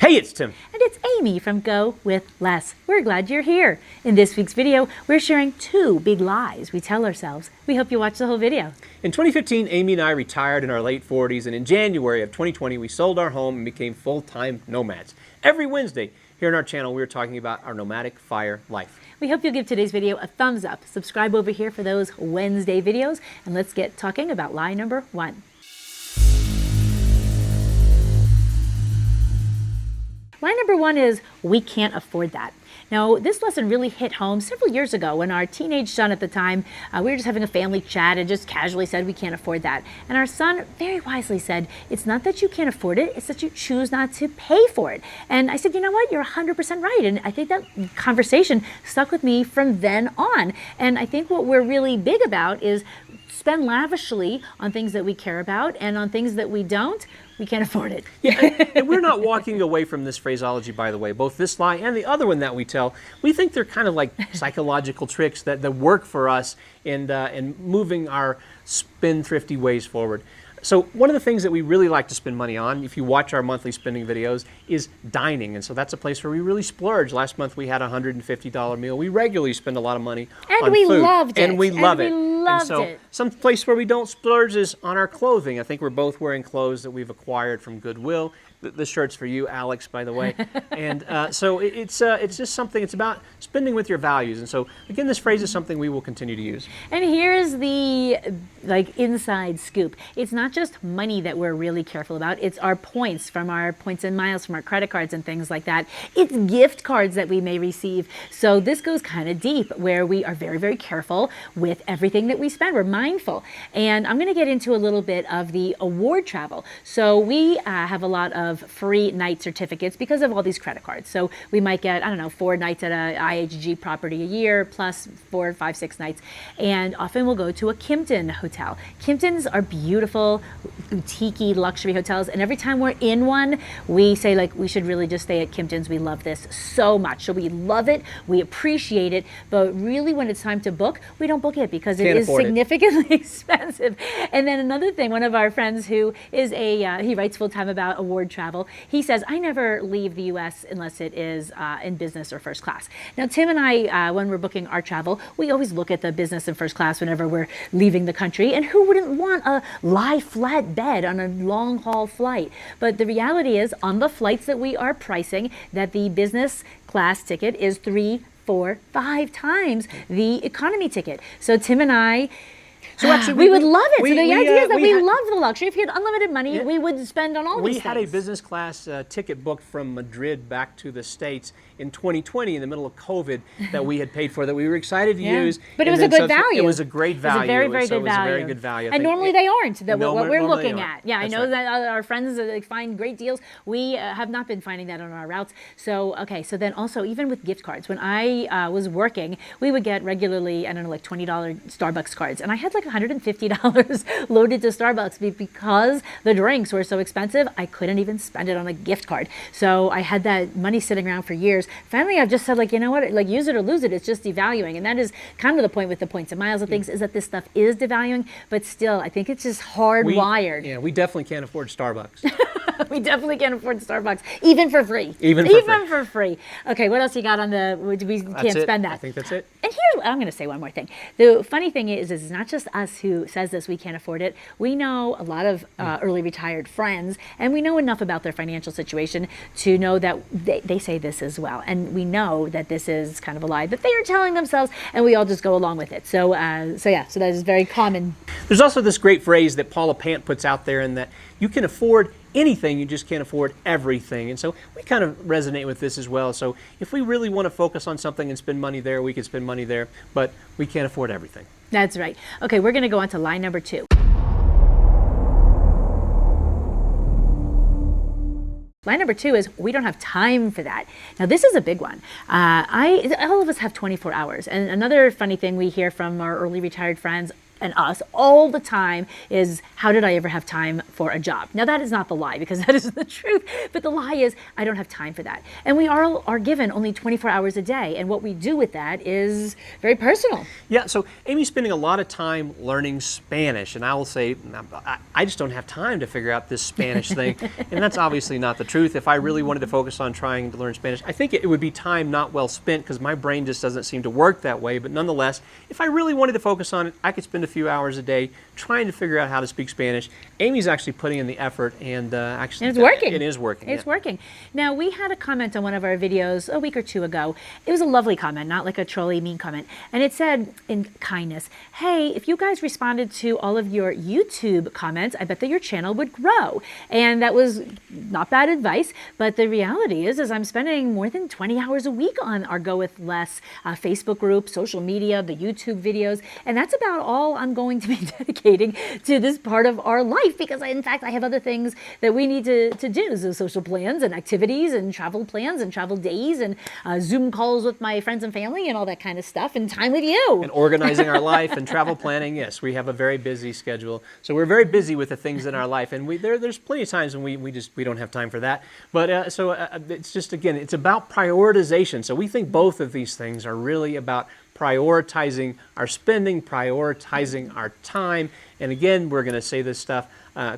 Hey, it's Tim. And it's Amy from GoWithLess. We're glad you're here. In this week's video, we're sharing 2 big lies we tell ourselves. We hope you watch the whole video. In 2015, Amy and I retired in our late 40s, and in January of 2020, we sold our home and became full-time nomads. Every Wednesday, here on our channel, we're talking about our nomadic fire life. We hope you'll give today's video a thumbs up. Subscribe over here for those Wednesday videos, and let's get talking about lie number 1. Lie number 1 is, we can't afford that. Now, this lesson really hit home several years ago when our teenage son at the time, we were just having a family chat and just casually said, we can't afford that. And our son very wisely said, it's not that you can't afford it, it's that you choose not to pay for it. And I said, you know what, you're 100% right. And I think that conversation stuck with me from then on. And I think what we're really big about is spend lavishly on things that we care about, and on things that we don't, we can't afford it. Yeah, and we're not walking away from this phraseology, by the way. Both this lie and the other one that we tell, we think they're kind of like psychological tricks that work for us in moving our spendthrifty ways forward. So one of the things that we really like to spend money on, if you watch our monthly spending videos, is dining. And so that's a place where we really splurge. Last month we had a $150 meal. We regularly spend a lot of money on we food. Loved it. And we love it. Loved and so it. some place where we don't splurge is on our clothing. I think we're both wearing clothes that we've acquired from Goodwill. The shirt's for you, Alex, by the way. And so it's just something, it's about spending with your values. And so, again, this phrase is something we will continue to use. And here's the inside scoop. It's not just money that we're really careful about. It's our points and miles from our credit cards and things like that. It's gift cards that we may receive. So this goes kind of deep, where we are very, very careful with everything that we spend. We're mindful. And I'm going to get into a little bit of the award travel. So we have a lot of free night certificates because of all these credit cards. So we might get, 4 nights at a IHG property a year, plus 4, 5, 6 nights. And often we'll go to a Kimpton hotel. Kimptons are beautiful, boutique-y luxury hotels. And every time we're in one, we say, we should really just stay at Kimptons. We love this so much. So we love it. We appreciate it. But really, when it's time to book, we don't book it because it is significantly expensive. And then another thing, one of our friends who is he writes full-time about award travel, he says, I never leave the U.S. unless it is in business or first class. Now, Tim and I, when we're booking our travel, we always look at the business and first class whenever we're leaving the country. And who wouldn't want a lie flat bed on a long haul flight? But the reality is, on the flights that we are pricing, that the business class ticket is 3, 4, 5 times the economy ticket. So Tim and I, so actually, we would love it. So the idea is that we love the luxury. If you had unlimited money, we would spend on all these things. We had a business class ticket booked from Madrid back to the States in 2020, in the middle of COVID, that we had paid for, that we were excited to use. But it was a good value. It was a great value. It was a very, very good value. It was a very good value. And normally they aren't, what we're looking at. Yeah, I know that our friends find great deals. We have not been finding that on our routes. So, okay, so then also, even with gift cards, when I was working, we would get regularly, $20 Starbucks cards. And I had $150 loaded to Starbucks because the drinks were so expensive, I couldn't even spend it on a gift card. So I had that money sitting around for years. Finally, I've just said, you know what, use it or lose it. It's just devaluing. And that is kind of the point with the points and miles of things, is that this stuff is devaluing, but still, I think it's just hardwired. We definitely can't afford Starbucks. We definitely can't afford Starbucks, even for free. Even for free. Okay, what else you got on we can't spend that? I think that's it. And here, I'm going to say one more thing. The funny thing is it's not just us who says this, we can't afford it. We know a lot of early retired friends, and we know enough about their financial situation to know that they say this as well. And we know that this is kind of a lie that they are telling themselves, and we all just go along with it. So that is very common. There's also this great phrase that Paula Pant puts out there, in that you can afford anything, you just can't afford everything. And so we kind of resonate with this as well. So if we really want to focus on something and spend money there, we can spend money there, but we can't afford everything. That's right. Okay, we're going to go on to lie number 2. Lie number 2 is, we don't have time for that. Now, this is a big one. All of us have 24 hours. And another funny thing we hear from our early retired friends, and us all the time is, how did I ever have time for a job? Now, that is not the lie, because that is the truth. But the lie is, I don't have time for that. And we are given only 24 hours a day. And what we do with that is very personal. Yeah, so Amy's spending a lot of time learning Spanish, and I will say, I just don't have time to figure out this Spanish thing, and that's obviously not the truth. If I really wanted to focus on trying to learn Spanish, I think it would be time not well spent, because my brain just doesn't seem to work that way. But nonetheless, if I really wanted to focus on it, I could spend a few hours a day trying to figure out how to speak Spanish. Amy's actually putting in the effort, and actually, and it's working. It is working. It's working. Now, we had a comment on one of our videos a week or two ago. It was a lovely comment, not like a trolly mean comment. And it said, in kindness, hey, if you guys responded to all of your YouTube comments, I bet that your channel would grow. And that was not bad advice, but the reality is I'm spending more than 20 hours a week on our GoWithLess Facebook group, social media, the YouTube videos, and that's about all I'm going to be dedicating to this part of our life, because in fact I have other things that we need to do, so social plans and activities and travel plans and travel days and Zoom calls with my friends and family and all that kind of stuff, and time with you. And organizing our life and travel planning. Yes, we have a very busy schedule. So we're very busy with the things in our life, and there's plenty of times when we don't have time for that. But it's just, again, it's about prioritization. So we think both of these things are really about prioritizing our spending, prioritizing our time. And again, we're going to say this stuff.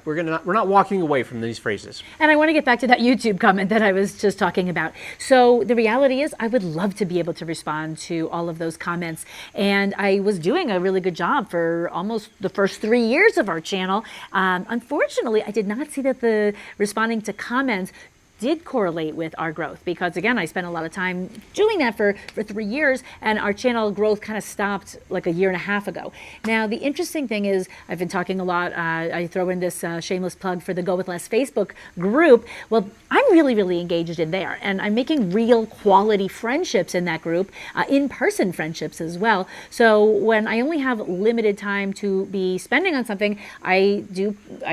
We're not walking away from these phrases. And I want to get back to that YouTube comment that I was just talking about. So the reality is, I would love to be able to respond to all of those comments. And I was doing a really good job for almost the first 3 years of our channel. Unfortunately, I did not see that the responding to comments did correlate with our growth, because again, I spent a lot of time doing that for 3 years, and our channel growth kind of stopped like a year and a half ago. Now, the interesting thing is, I've been talking a lot, I throw in this shameless plug for the GoWithLess Facebook group. Well, I'm really engaged in there, and I'm making real quality friendships in that group, in-person friendships as well. So when I only have limited time to be spending on something, I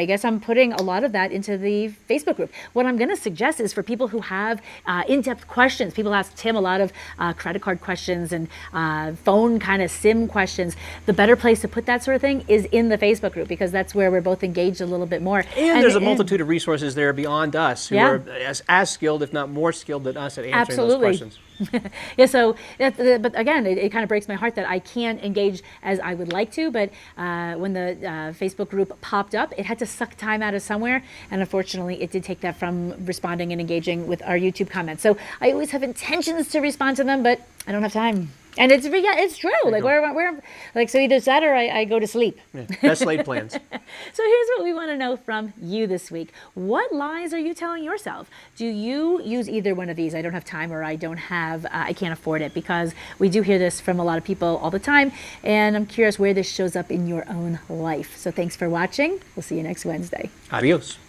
guess I'm putting a lot of that into the Facebook group. What I'm going to suggest is for people who have in-depth questions. People ask Tim a lot of credit card questions and phone kind of SIM questions. The better place to put that sort of thing is in the Facebook group, because that's where we're both engaged a little bit more. And there's a multitude of resources there beyond us who are as skilled, if not more skilled than us at answering those questions. Yeah, so, but again, it kind of breaks my heart that I can't engage as I would like to, but when the Facebook group popped up, it had to suck time out of somewhere, and unfortunately, it did take that from responding and engaging with our YouTube comments. So I always have intentions to respond to them, but I don't have time. And it's true. Like we're like, so either that or I go to sleep. Yeah, best laid plans. So here's what we want to know from you this week. What lies are you telling yourself? Do you use either one of these? I don't have time, or I can't afford it, because we do hear this from a lot of people all the time. And I'm curious where this shows up in your own life. So thanks for watching. We'll see you next Wednesday. Adios.